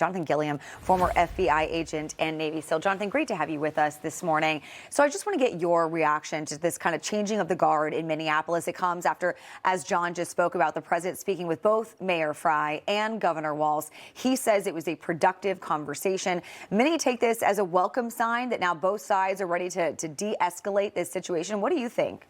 Jonathan Gilliam, former FBI agent and Navy SEAL. Jonathan, great to have you with us this morning. So I just want to get your reaction to this kind of changing of the guard in Minneapolis. It comes after, as John just spoke about, the president speaking with both Mayor Frey and Governor Walz. He says it was a productive conversation. Many take this as a welcome sign that now both sides are ready to de-escalate this situation. What do you think?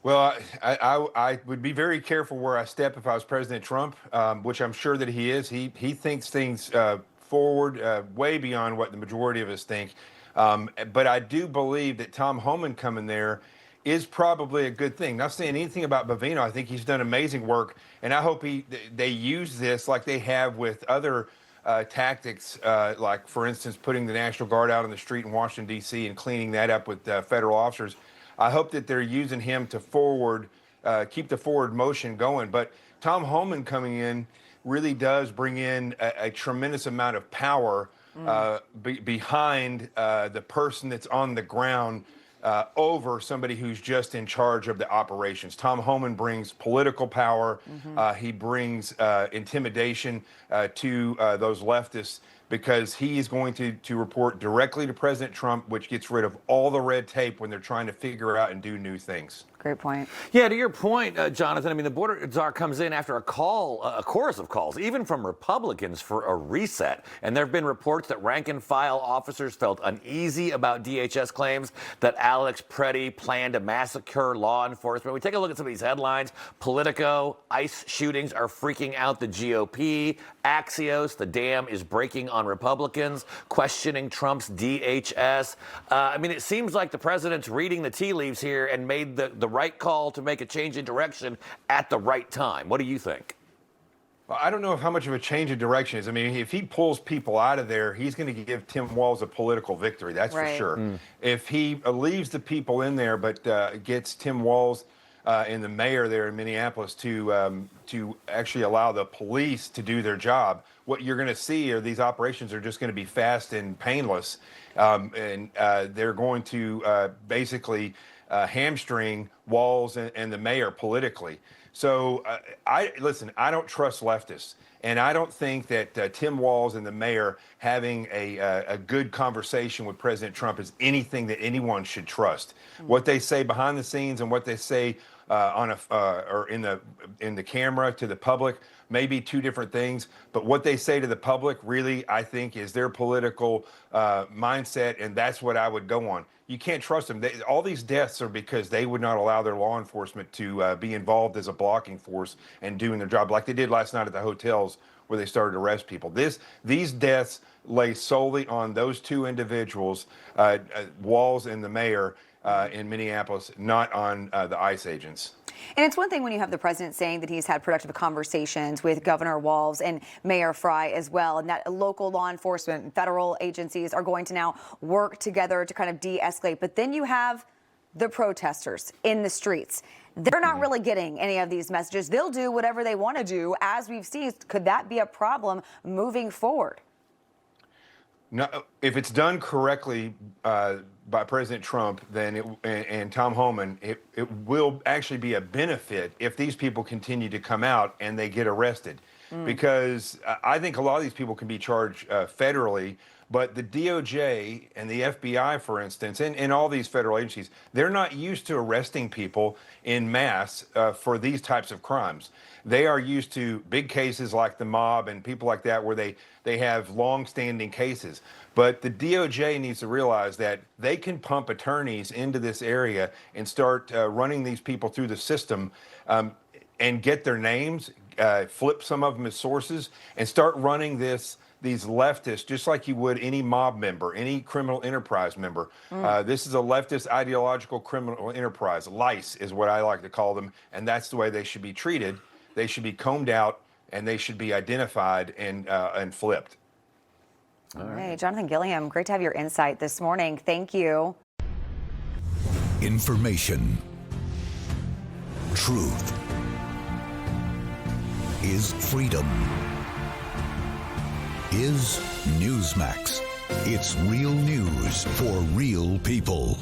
Well, I would be very careful where I step if I was President Trump, which I'm sure that he is. He thinks things forward way beyond what the majority of us think. But I do believe that Tom Homan coming there is probably a good thing. Not saying anything about Bavino. I think he's done amazing work, and I hope they use this like they have with other tactics, like, for instance, putting the National Guard out on the street in Washington, D.C. and cleaning that up with federal officers. I hope that they're using him to keep the forward motion going. But Tom Homan coming in really does bring in a tremendous amount of power behind the person that's on the ground over somebody who's just in charge of the operations. Tom Homan brings political power. He brings intimidation to those leftists, because he is going to report directly to President Trump, which gets rid of all the red tape when they're trying to figure out and do new things. Great point. Yeah, to your point, Jonathan, I mean, the border czar comes in after a chorus of calls, even from Republicans, for a reset. And there have been reports that rank and file officers felt uneasy about DHS claims that Alex Preddy planned to massacre law enforcement. We take a look at some of these headlines. Politico, ICE shootings are freaking out the GOP. Axios, the dam is breaking on Republicans, questioning Trump's DHS. I mean, it seems like the president's reading the tea leaves here and made the right call to make a change in direction at the right time. What do you think? Well, I don't know how much of a change of direction is. I mean, if he pulls people out of there, he's going to give Tim Walz a political victory. That's for sure. If he leaves the people in there, but gets Tim Walz and the mayor there in Minneapolis to actually allow the police to do their job, what you're going to see are these operations are just going to be fast and painless, and they're going to basically hamstring Walz and the mayor politically. So listen, I don't trust leftists. And I don't think that Tim Walz and the mayor having a good conversation with President Trump is anything that anyone should trust. What they say behind the scenes and what they say or in the camera to the public may be two different things. But what they say to the public really, I think, is their political mindset, and that's what I would go on. You can't trust them. All these deaths are because they would not allow their law enforcement to be involved as a blocking force and doing their job like they did last night at the hotels where they started to arrest people. These deaths lay solely on those two individuals, Walz and the mayor in Minneapolis, not on the ICE agents. And it's one thing when you have the president saying that he's had productive conversations with Governor Walz and Mayor Frey as well, and that local law enforcement and federal agencies are going to now work together to kind of de-escalate. But then you have the protesters in the streets. They're not really getting any of these messages. They'll do whatever they want to do, as we've seen. Could that be a problem moving forward? No, if it's done correctly by President Trump, then and Tom Homan, it will actually be a benefit if these people continue to come out and they get arrested. Because I think a lot of these people can be charged federally, but the DOJ and the FBI, for instance, and all these federal agencies, they're not used to arresting people in mass for these types of crimes. They are used to big cases like the mob and people like that, where they have long-standing cases. But the DOJ needs to realize that they can pump attorneys into this area and start running these people through the system and get their names, flip some of them as sources, and start running these leftists just like you would any mob member, any criminal enterprise member. This is a leftist ideological criminal enterprise. Lice is what I like to call them, and that's the way they should be treated. They should be combed out, and they should be identified and flipped. All right, Jonathan Gilliam, great to have your insight this morning. Thank you. Information. Truth is freedom. Is Newsmax. It's real news for real people.